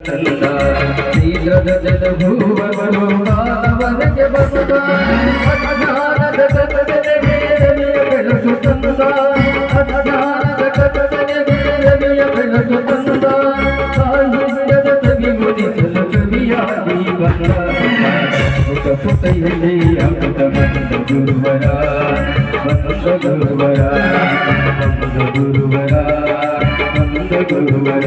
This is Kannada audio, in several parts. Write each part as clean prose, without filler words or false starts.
ಶೀಘ್ರದ ಜನಭೂವಗಳು ಮಾನವನಿಗೆ ಬರುತ್ತ ಅಜ್ಞಾನದ ಕಥನೆ ಬೇರೆಯ ಬೆಳಕು ತಂದ ಅಜ್ಞಾನದ ಕಥನೆ ಬೇರೆಯ ಬೆಳಕು ತಂದ ತಾಯಿ ಬಿಡದ ಕವಿ ಮುಡಿಸಲು ಕವಿಯಾಗಿ ಬಂದ ಪುಟ ಪುಟಯಲ್ಲಿ ಅಮೃತ ಬಂದ ಗುರುವರ ಬಂದ ಗುರುವರ ಬಂದ ಗುರುವರ ಬಂದ ಗುರುವರ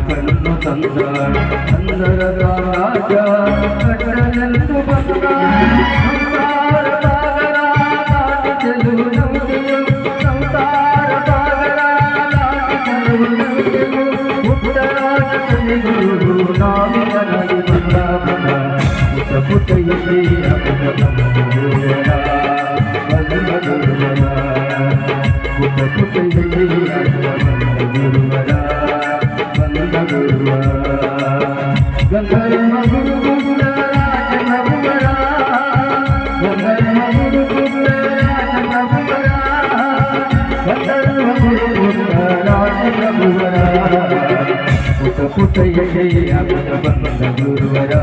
ಕಣ್ಣು ತಂದ ಅಂದರದ ರಾಜ ಕಟ್ಟಲೆಂದು ಬಂದ ಸಂಸಾರ ಸಾಗರ ದಾಟಿ ಚೆಲುವು ನೌಕೆಯು ಸಂಸಾರ ಸಾಗರ ದಾಟಿ ಚೆಲುವು ನೌಕೆಯು ಪುಟ್ಟರಾಜ ಕಲಿಗುರು ನಾವಿಗನಾಗಿ ಬಂದ ಪುಟ್ಟ ಪುಟ್ಟೆಯಲ್ಲಿ ಅಪದ ಬಂದ ಗುರುವರ ಬಂದ ಗುರುವರ ಪುಟ್ಟ ಪುಟ್ಟೆಯಲ್ಲಿ ಅಪದ ಬಂದ ಗುರುವರ ಗಂಧರ್ವ ಗುರುಕುಲ ರಾಜನಗುವರ ಗಂಧರ್ವ ಗುರುಕುಲ ರಾಜನಗುವರ ಗಂಧರ್ವ ಗುರುಕುಲ ರಾಜನಗುವರ ಪುಟ ಪುಟೆಯಲ್ಲಿ ಅಮೃತ ಬಂದ ಗುರುವರ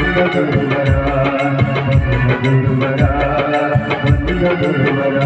ಬಂದ ಗುರುವರ ಬಂದ ಗುರುವರ ಬಂದ ಗುರುವರ